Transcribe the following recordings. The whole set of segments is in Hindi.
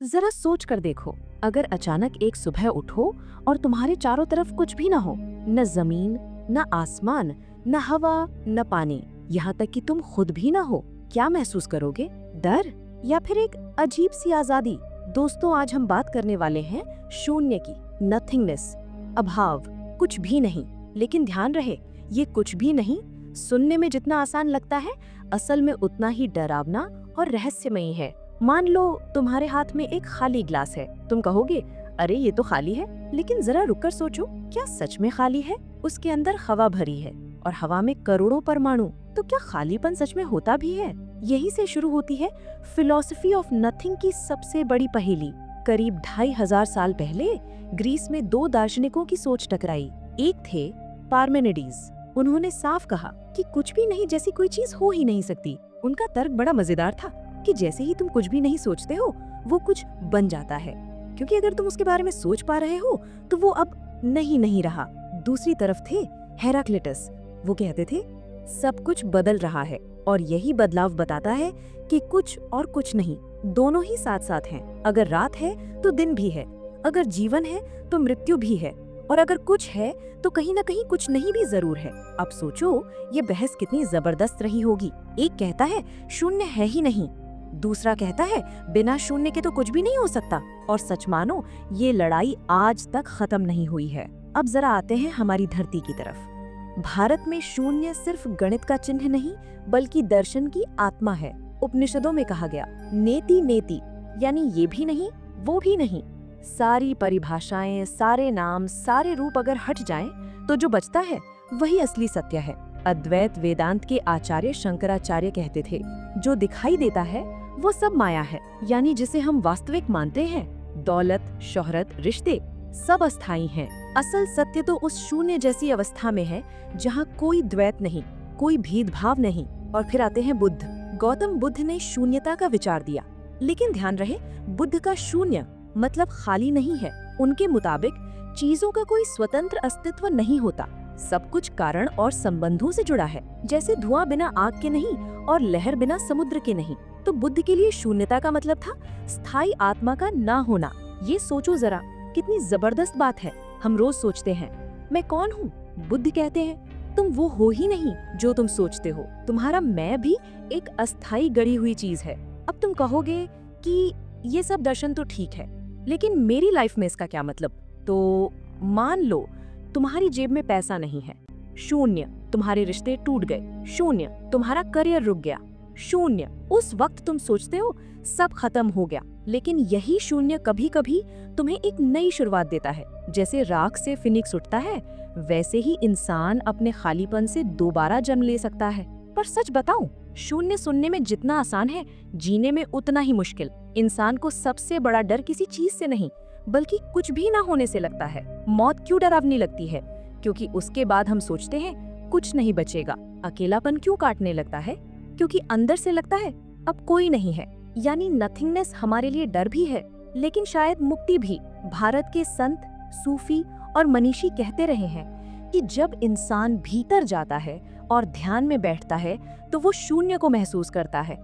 जरा सोच कर देखो, अगर अचानक एक सुबह उठो और तुम्हारे चारों तरफ कुछ भी ना हो, न जमीन, न आसमान, न हवा, न पानी, यहाँ तक कि तुम खुद भी ना हो, क्या महसूस करोगे? डर या फिर एक अजीब सी आजादी? दोस्तों, आज हम बात करने वाले हैं शून्य की, नथिंगनेस, अभाव, कुछ भी नहीं। लेकिन ध्यान रहे, ये कुछ भी नहीं सुनने में जितना आसान लगता है, असल में उतना ही डरावना और रहस्यमयी है। मान लो तुम्हारे हाथ में एक खाली ग्लास है। तुम कहोगे, अरे ये तो खाली है, लेकिन जरा रुककर सोचो, क्या सच में खाली है? उसके अंदर हवा भरी है और हवा में करोड़ों परमाणु। तो क्या खालीपन सच में होता भी है? यही से शुरू होती है फिलॉसफी ऑफ नथिंग की सबसे बड़ी पहेली। करीब 2500 साल पहले ग्रीस में दो दार्शनिकों की सोच टकराई। एक थे पार्मेनिडीज। उन्होंने साफ कहा कि कुछ भी नहीं जैसी कोई चीज हो ही नहीं सकती। उनका तर्क बड़ा मजेदार था कि जैसे ही तुम कुछ भी नहीं सोचते हो, वो कुछ बन जाता है, क्योंकि अगर तुम उसके बारे में सोच पा रहे हो तो वो अब नहीं रहा। दूसरी तरफ थे हेराक्लिटस। वो कहते थे सब कुछ बदल रहा है और यही बदलाव बताता है कि कुछ और कुछ नहीं, दोनों ही साथ साथ हैं। अगर रात है तो दिन भी है, अगर जीवन है तो मृत्यु भी है, और अगर कुछ है तो कहीं ना कहीं कुछ नहीं भी जरूर है। अब सोचो, ये बहस कितनी जबरदस्त रही होगी। एक कहता है शून्य है ही नहीं, दूसरा कहता है बिना शून्य के तो कुछ भी नहीं हो सकता। और सच मानो, ये लड़ाई आज तक खत्म नहीं हुई है। अब जरा आते हैं हमारी धरती की तरफ। भारत में शून्य सिर्फ गणित का चिन्ह नहीं, बल्कि दर्शन की आत्मा है। उपनिषदों में कहा गया, नेति नेति, यानी ये भी नहीं वो भी नहीं। सारी परिभाषाएं, सारे नाम, सारे रूप अगर हट जाएं, तो जो बचता है वही असली सत्य है। अद्वैत वेदांत के आचार्य शंकराचार्य कहते थे, जो दिखाई देता है वो सब माया है, यानी जिसे हम वास्तविक मानते हैं, दौलत, शोहरत, रिश्ते, सब अस्थायी हैं। असल सत्य तो उस शून्य जैसी अवस्था में है जहाँ कोई द्वैत नहीं, कोई भेदभाव नहीं। और फिर आते हैं बुद्ध। गौतम बुद्ध ने शून्यता का विचार दिया, लेकिन ध्यान रहे, बुद्ध का शून्य मतलब खाली नहीं है। उनके मुताबिक चीजों का कोई स्वतंत्र अस्तित्व नहीं होता, सब कुछ कारण और संबंधों से जुड़ा है। जैसे धुआं बिना आग के नहीं और लहर बिना समुद्र के नहीं। तो बुद्ध के लिए शून्यता का मतलब था स्थायी आत्मा का ना होना। ये सोचो जरा, कितनी जबरदस्त बात है। हम रोज सोचते हैं, मैं कौन हूँ? बुद्ध कहते हैं, तुम वो हो ही नहीं जो तुम सोचते हो। तुम्हारा मैं भी एक अस्थायी गढ़ी हुई चीज है। अब तुम कहोगे कि ये सब दर्शन तो ठीक है, लेकिन मेरी लाइफ में इसका क्या मतलब? तो मान लो तुम्हारी जेब में पैसा नहीं है, शून्य। तुम्हारे रिश्ते टूट गए, शून्य। तुम्हारा करियर रुक गया, शून्य। उस वक्त तुम सोचते हो सब खत्म हो गया, लेकिन यही शून्य कभी कभी तुम्हें एक नई शुरुआत देता है। जैसे राख से फिनिक्स उठता है, वैसे ही इंसान अपने खालीपन से दोबारा जन्म ले सकता है। पर सच बताऊं, शून्य सुनने में जितना आसान है, जीने में उतना ही मुश्किल। इंसान को सबसे बड़ा डर किसी चीज से नहीं, बल्कि कुछ भी ना होने से लगता है। मौत क्यों डरावनी लगती है? क्योंकि उसके बाद हम सोचते हैं कुछ नहीं बचेगा। अकेलापन क्यों काटने लगता है? क्योंकि अंदर से लगता है अब कोई नहीं है। यानी नथिंगनेस हमारे लिए डर भी है, लेकिन शायद मुक्ति भी। भारत के संत, सूफी और मनीषी कहते रहे हैं कि जब इंसान भीतर जाता है और ध्यान में बैठता है, तो वो शून्य को महसूस करता है।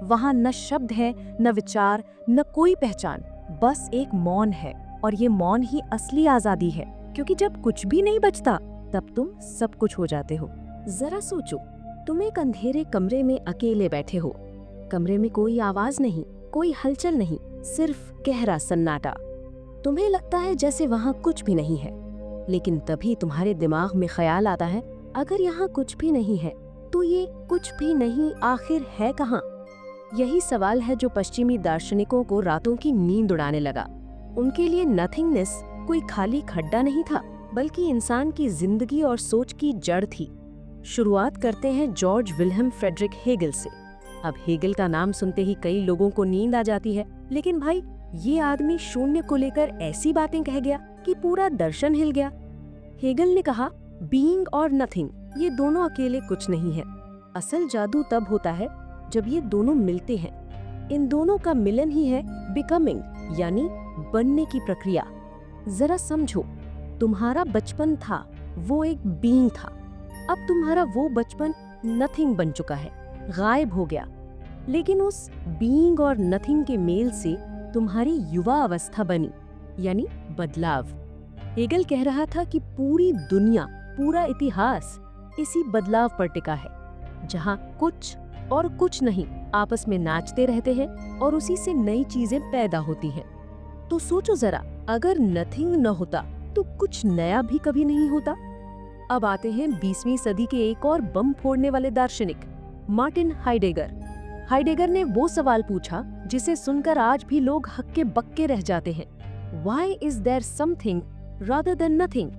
वहाँ न शब्द है, न विचार, न कोई पहचान, बस एक मौन है। और ये मौन ही असली आजादी है, क्योंकि जब कुछ भी नहीं बचता, तब तुम सब कुछ हो जाते हो। जरा सोचो, तुम एक अंधेरे कमरे में अकेले बैठे हो। कमरे में कोई आवाज नहीं, कोई हलचल नहीं, सिर्फ गहरा सन्नाटा। तुम्हें लगता है जैसे वहाँ कुछ भी नहीं है, लेकिन तभी तुम्हारे दिमाग में ख्याल आता है, अगर यहाँ कुछ भी नहीं है, तो ये कुछ भी नहीं आखिर है कहाँ? यही सवाल है जो पश्चिमी दार्शनिकों को रातों की नींद उड़ाने लगा। उनके लिए नथिंगनेस कोई खाली खड्डा नहीं था, बल्कि इंसान की जिंदगी और सोच की जड़ थी। शुरुआत करते हैं जॉर्ज विल्हेम फ्रेडरिक हेगल से। अब हेगल का नाम सुनते ही कई लोगों को नींद आ जाती है, लेकिन भाई, ये आदमी शून्य को लेकर ऐसी बातें कह गया कि पूरा दर्शन हिल गया। हेगल ने कहा, बीइंग और नथिंग, ये दोनों अकेले कुछ नहीं है। असल जादू तब होता है जब ये दोनों मिलते हैं। इन दोनों का मिलन ही है बिकमिंग, यानी बनने की प्रक्रिया। जरा समझो, तुम्हारा बचपन था, वो एक बीइंग था। अब तुम्हारा वो बचपन नथिंग बन चुका है, गायब हो गया। लेकिन उस बीइंग और नथिंग के मेल से तुम्हारी युवा अवस्था बनी, यानी बदलाव। हेगल कह रहा था कि पूरी दुनिया, पूरा इतिहास इसी बदलाव पर टिका है, जहाँ कुछ और कुछ नहीं आपस में नाचते रहते हैं और उसी से नई चीजें पैदा होती हैं। तो सोचो जरा, अगर नथिंग न होता तो कुछ नया भी कभी नहीं होता। अब आते हैं 20वीं सदी के एक और बम फोड़ने वाले दार्शनिक, मार्टिन हाइडेगर। हाइडेगर ने वो सवाल पूछा जिसे सुनकर आज भी लोग हक्के बक्के रह जाते हैं। Why is there something rather than nothing?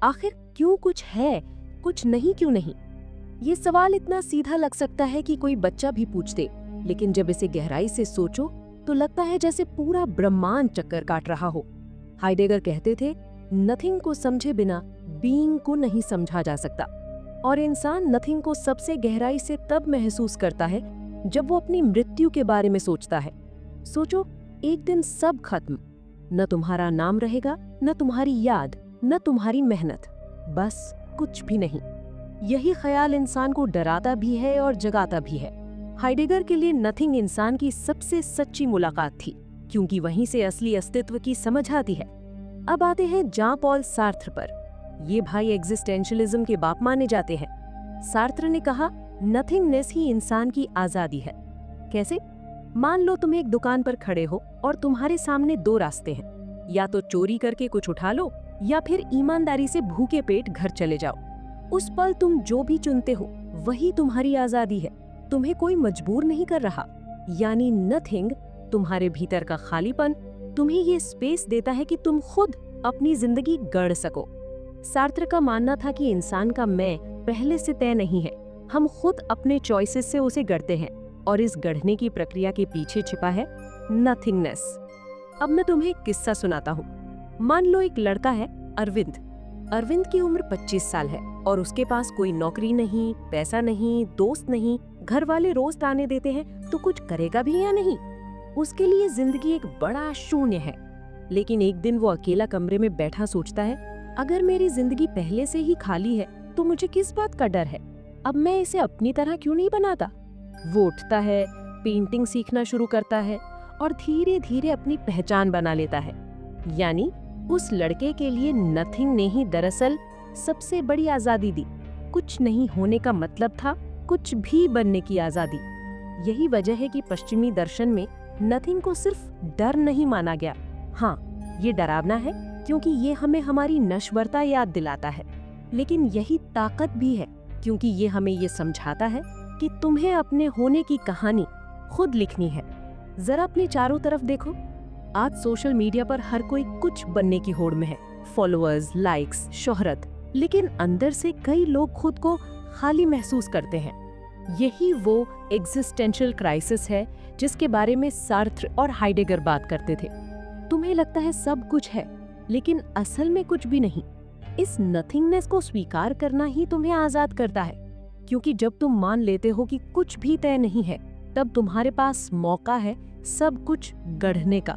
आखिर क्यों कुछ है, कुछ नहीं क्यों नहीं? ये सवाल इतना सीधा लग सकता है कि कोई बच्चा भी पूछ दे, लेकिन जब इसे गहराई से सोचो तो लगता है जैसे पूरा ब्रह्मांड चक्कर काट रहा हो। हाइडेगर कहते थे, नथिंग को समझे बिना बीइंग को नहीं समझा जा सकता, और इंसान नथिंग को सबसे गहराई से तब महसूस करता है जब वो अपनी मृत्यु के बारे में सोचता है। सोचो, एक दिन सब खत्म, न तुम्हारा नाम रहेगा, न तुम्हारी याद, न तुम्हारी मेहनत, बस कुछ भी नहीं। यही ख्याल इंसान को डराता भी है और जगाता भी है। हाइडेगर के लिए नथिंग इंसान की सबसे सच्ची मुलाकात थी, क्योंकि वहीं से असली अस्तित्व की समझ आती है। अब आते हैं जां पॉल सार्त्र पर। ये भाई एग्जिस्टेंशलिज्म के बाप माने जाते हैं। सार्त्र ने कहा, नथिंगनेस ही इंसान की आजादी है। कैसे? मान लो तुम एक दुकान पर खड़े हो और तुम्हारे सामने दो रास्ते हैं, या तो चोरी करके कुछ उठा लो या फिर ईमानदारी से भूखे पेट घर चले जाओ। उस पल तुम जो भी चुनते हो वही तुम्हारी आजादी है, तुम्हें कोई मजबूर नहीं कर रहा। यानी नथिंग, तुम्हारे भीतर का खालीपन, तुम्हें ये स्पेस देता है कि तुम खुद अपनी जिंदगी गढ़ सको। सार्त्र का मानना था कि इंसान का मैं पहले से तय नहीं है, हम खुद अपने चॉइसेस से उसे गढ़ते हैं, और इस गढ़ने की प्रक्रिया के पीछे छिपा है नथिंगनेस। अब मैं तुम्हें एक किस्सा सुनाता हूँ। मान लो एक लड़का है, अरविंद। अरविंद की उम्र 25 साल है और उसके पास कोई नौकरी नहीं, पैसा नहीं, दोस्त नहीं। घर वाले रोज ताने देते हैं तो कुछ करेगा भी या नहीं। उसके लिए जिंदगी एक बड़ा शून्य है। लेकिन एक दिन वो अकेला कमरे में बैठा सोचता है, अगर मेरी जिंदगी पहले से ही खाली है तो मुझे किस बात का डर है? अब मैं इसे अपनी तरह क्यों नहीं बनाता? वो उठता है, पेंटिंग सीखना शुरू करता है और धीरे धीरे अपनी पहचान बना लेता है। यानी उस लड़के के लिए नथिंग ने ही दरअसल सबसे बड़ी आजादी दी। कुछ नहीं होने का मतलब था कुछ भी बनने की आजादी। यही वजह है कि पश्चिमी दर्शन में नथिंग को सिर्फ डर नहीं माना गया। हाँ, ये डरावना है क्योंकि ये हमें हमारी नश्वरता याद दिलाता है, लेकिन यही ताकत भी है क्योंकि ये हमें ये समझाता है कि तुम्हें अपने होने की कहानी खुद लिखनी है। जरा अपने चारों तरफ देखो, आज सोशल मीडिया पर हर कोई कुछ बनने की होड़ में है, फॉलोअर्स, लाइक्स, शोहरत, लेकिन अंदर से कई लोग खुद को खाली महसूस करते हैं। यही वो एग्जिस्टेंशियल क्राइसिस है जिसके बारे में सार्त्र और हाइडेगर बात करते थे। तुम्हें लगता है सब कुछ है, लेकिन असल में कुछ भी नहीं। इस नथिंगनेस को स्वीकार करना ही तुम्हें आजाद करता है, क्योंकि जब तुम मान लेते हो कि कुछ भी तय नहीं है, तब तुम्हारे पास मौका है सब कुछ गढ़ने का।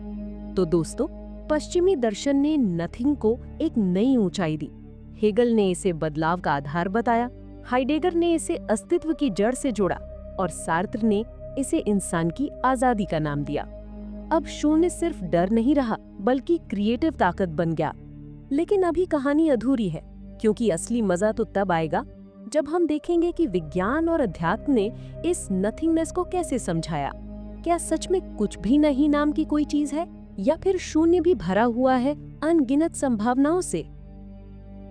तो दोस्तों, पश्चिमी दर्शन ने नथिंग को एक नई ऊंचाई दी। हेगल ने इसे बदलाव का आधार बताया, हाइडेगर ने इसे अस्तित्व की जड़ से जोड़ा और सार्त्र ने इसे इंसान की आजादी का नाम दिया। अब शून्य सिर्फ डर नहीं रहा, बल्कि क्रिएटिव ताकत बन गया। लेकिन अभी कहानी अधूरी है, क्योंकि असली मजा तो तब आएगा जब हम देखेंगे कि विज्ञान और अध्यात्म ने इस नथिंगनेस को कैसे समझाया। क्या सच में कुछ भी नहीं नाम की कोई चीज है, या फिर शून्य भी भरा हुआ है अनगिनत संभावनाओं से?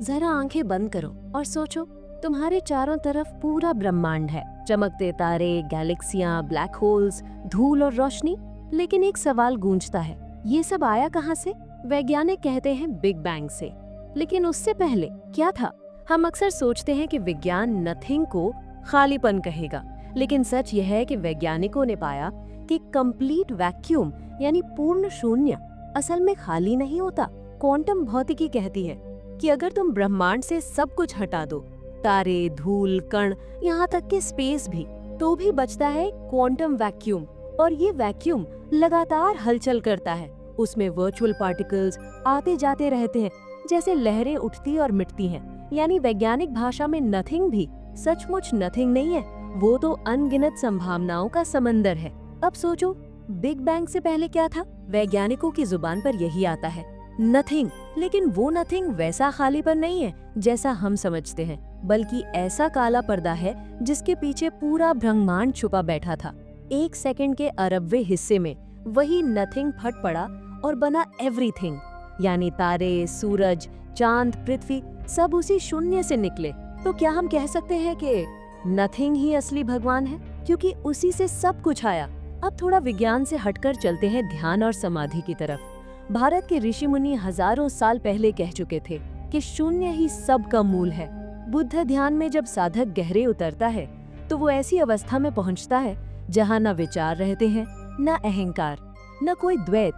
जरा आंखें बंद करो और सोचो, तुम्हारे चारों तरफ पूरा ब्रह्मांड है, चमकते तारे, गैलेक्सियां, ब्लैक होल्स, धूल और रोशनी। लेकिन एक सवाल गूंजता है, ये सब आया कहाँ से? वैज्ञानिक कहते हैं बिग बैंग से, लेकिन उससे पहले क्या था? हम अक्सर सोचते हैं कि विज्ञान नथिंग को खालीपन कहेगा, लेकिन सच यह है कि वैज्ञानिकों ने पाया कि कंप्लीट वैक्यूम यानी पूर्ण शून्य असल में खाली नहीं होता। क्वांटम भौतिकी कहती है कि अगर तुम ब्रह्मांड से सब कुछ हटा दो, तारे, धूल, कण, यहाँ तक कि स्पेस भी, तो भी बचता है क्वांटम वैक्यूम। और ये वैक्यूम लगातार हलचल करता है। उसमें वर्चुअल पार्टिकल्स आते जाते रहते हैं, जैसे लहरें उठती और मिटती हैं। यानी वैज्ञानिक भाषा में नथिंग भी सचमुच नथिंग नहीं है, वो तो अनगिनत संभावनाओं का समंदर है। अब सोचो, बिग बैंग से पहले क्या था? वैज्ञानिकों की जुबान पर यही आता है, नथिंग। लेकिन वो नथिंग वैसा खालीपन नहीं है जैसा हम समझते हैं, बल्कि ऐसा काला पर्दा है जिसके पीछे पूरा ब्रह्मांड छुपा बैठा था। 1 सेकंड के अरबवें हिस्से में वही नथिंग फट पड़ा और बना एवरीथिंग। यानी तारे, सूरज, चांद, पृथ्वी सब उसी शून्य से निकले। तो क्या हम कह सकते हैं कि नथिंग ही असली भगवान है, क्योंकि उसी से सब कुछ आया। अब थोड़ा विज्ञान से हटकर चलते हैं ध्यान और समाधि की तरफ। भारत के ऋषि मुनि हजारों साल पहले कह चुके थे कि शून्य ही सब का मूल है। बुद्ध ध्यान में जब साधक गहरे उतरता है तो वो ऐसी अवस्था में पहुंचता है जहां न विचार रहते हैं, न अहंकार, न कोई द्वैत,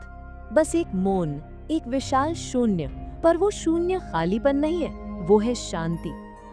बस एक मौन, एक विशाल शून्य। पर वो शून्य खालीपन नहीं है, वो है शांति,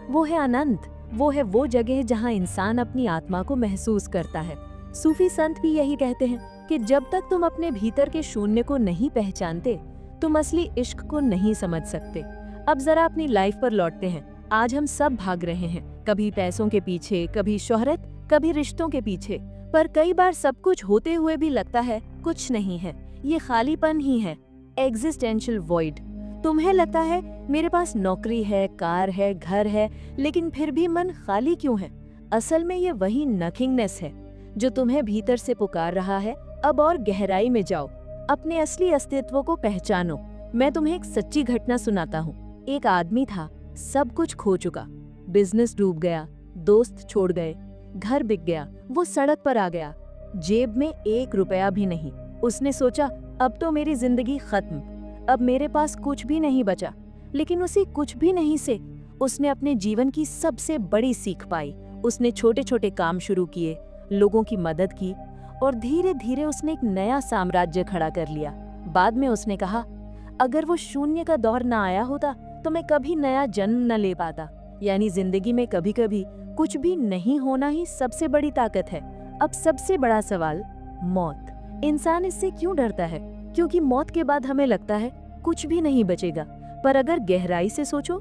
वो है अनंत, वो है वो जगह जहां इंसान अपनी आत्मा को महसूस करता है। सूफी संत भी यही कहते हैं कि जब तक तुम अपने भीतर के शून्य को नहीं पहचानते, तुम असली इश्क को नहीं समझ सकते। अब जरा अपनी लाइफ पर लौटते हैं। आज हम सब भाग रहे हैं, कभी पैसों के पीछे, कभी शोहरत, कभी रिश्तों के पीछे। पर कई बार सब कुछ होते हुए भी लगता है कुछ नहीं है। ये खालीपन ही है, एग्जिस्टेंशियल वॉइड। तुम्हें लगता है मेरे पास नौकरी है, कार है, घर है, लेकिन फिर भी मन खाली क्यों है? असल में ये वही नथिंगनेस है जो तुम्हें भीतर से पुकार रहा है। अब और गहराई में जाओ, अपने असली अस्तित्व को पहचानो। मैं तुम्हें एक सच्ची घटना सुनाता हूँ। एक आदमी था, सब कुछ खो चुका, बिजनेस डूब गया, दोस्त छोड़ गए, घर बिक गया, वो सड़क पर आ गया, जेब में 1 रुपया भी नहीं। उसने सोचा अब तो मेरी जिंदगी खत्म, अब मेरे पास कुछ भी नहीं बचा। लेकिन उसी कुछ भी नहीं से उसने अपने जीवन की सबसे बड़ी सीख पाई। उसने छोटे छोटे काम शुरू किए, लोगों की मदद की और धीरे धीरे उसने एक नया साम्राज्य खड़ा कर लिया। बाद में उसने कहा, अगर वो शून्य का दौर ना आया होता तो मैं कभी नया जन्म न ले पाता। यानी जिंदगी में कभी कभी कुछ भी नहीं होना ही सबसे बड़ी ताकत है। अब सबसे बड़ा सवाल, मौत। इंसान इससे क्यों डरता है? क्योंकि मौत के बाद हमें लगता है कुछ भी नहीं बचेगा। पर अगर गहराई से सोचो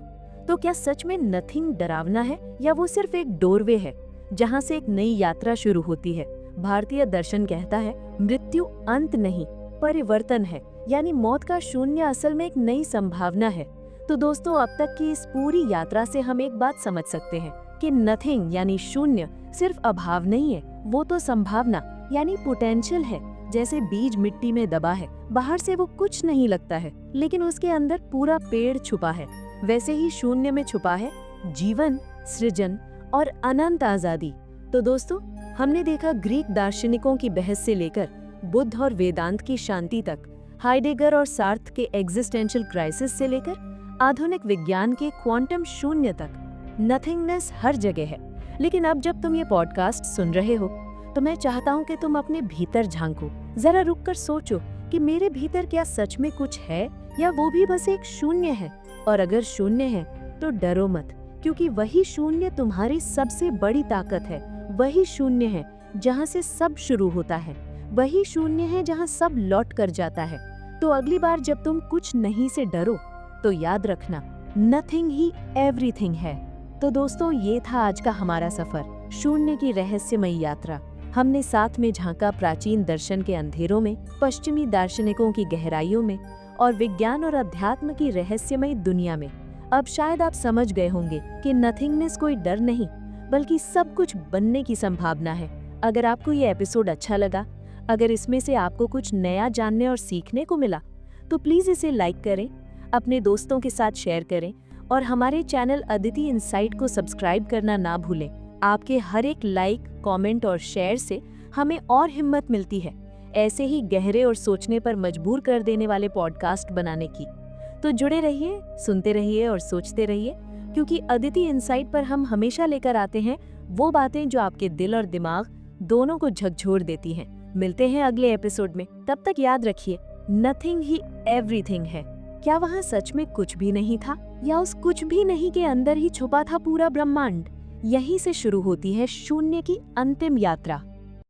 तो क्या सच में नथिंग डरावना है, या वो सिर्फ एक डोरवे है जहां से एक नई यात्रा शुरू होती है? भारतीय दर्शन कहता है मृत्यु अंत नहीं, परिवर्तन है। यानी मौत का शून्य असल में एक नई संभावना है। तो दोस्तों, अब तक की इस पूरी यात्रा से हम एक बात समझ सकते हैं कि नथिंग यानी शून्य सिर्फ अभाव नहीं है, वो तो संभावना यानी पोटेंशियल है। जैसे बीज मिट्टी में दबा है, बाहर से वो कुछ नहीं लगता है, लेकिन उसके अंदर पूरा पेड़ छुपा है। वैसे ही शून्य में छुपा है जीवन, सृजन और अनंत आजादी। तो दोस्तों, हमने देखा ग्रीक दार्शनिकों की बहस से लेकर बुद्ध और वेदांत की शांति तक, हाइडेगर और सार्थ के एग्जिस्टेंशियल क्राइसिस से लेकर आधुनिक विज्ञान के क्वांटम शून्य तक। नथिंगनेस हर जगह है। लेकिन अब जब तुम ये पॉडकास्ट सुन रहे हो तो मैं चाहता हूँ कि तुम अपने भीतर झांको, जरा रुक कर सोचो कि मेरे भीतर क्या सच में कुछ है, या वो भी बस एक शून्य है। और अगर शून्य है तो डरो मत, क्योंकि वही शून्य तुम्हारी सबसे बड़ी ताकत है। वही शून्य है जहाँ से सब शुरू होता है, वही शून्य है जहाँ सब लौट कर जाता है। तो अगली बार जब तुम कुछ नहीं से डरो तो याद रखना, नथिंग ही एवरीथिंग है। तो दोस्तों, ये था आज का हमारा सफर, शून्य की रहस्यमयी यात्रा। हमने साथ में झांका प्राचीन दर्शन के अंधेरों में, पश्चिमी दार्शनिकों की गहराइयों में और विज्ञान और अध्यात्म की रहस्यमयी दुनिया में। अब शायद आप समझ गए होंगे कि नथिंगनेस कोई डर नहीं, बल्कि सब कुछ बनने की संभावना है। अगर आपको ये एपिसोड अच्छा लगा, अगर इसमें से आपको कुछ नया जानने और सीखने को मिला, तो प्लीज इसे लाइक करें, अपने दोस्तों के साथ शेयर करें और हमारे चैनल अदिति इनसाइट को सब्सक्राइब करना ना भूलें। आपके हर एक लाइक, कमेंट और शेयर से हमें और हिम्मत मिलती है ऐसे ही गहरे और सोचने पर मजबूर कर देने वाले पॉडकास्ट बनाने की। तो जुड़े रहिए, सुनते रहिए और सोचते रहिए, क्योंकि अदिति इनसाइट पर हम हमेशा लेकर आते हैं वो बातें जो आपके दिल और दिमाग दोनों को झकझोर देती हैं। मिलते हैं अगले एपिसोड में। तब तक याद रखिए, नथिंग ही एवरीथिंग है। क्या वहाँ सच में कुछ भी नहीं था, या उस कुछ भी नहीं के अंदर ही छुपा था पूरा ब्रह्मांड? यहीं से शुरू होती है शून्य की अंतिम यात्रा।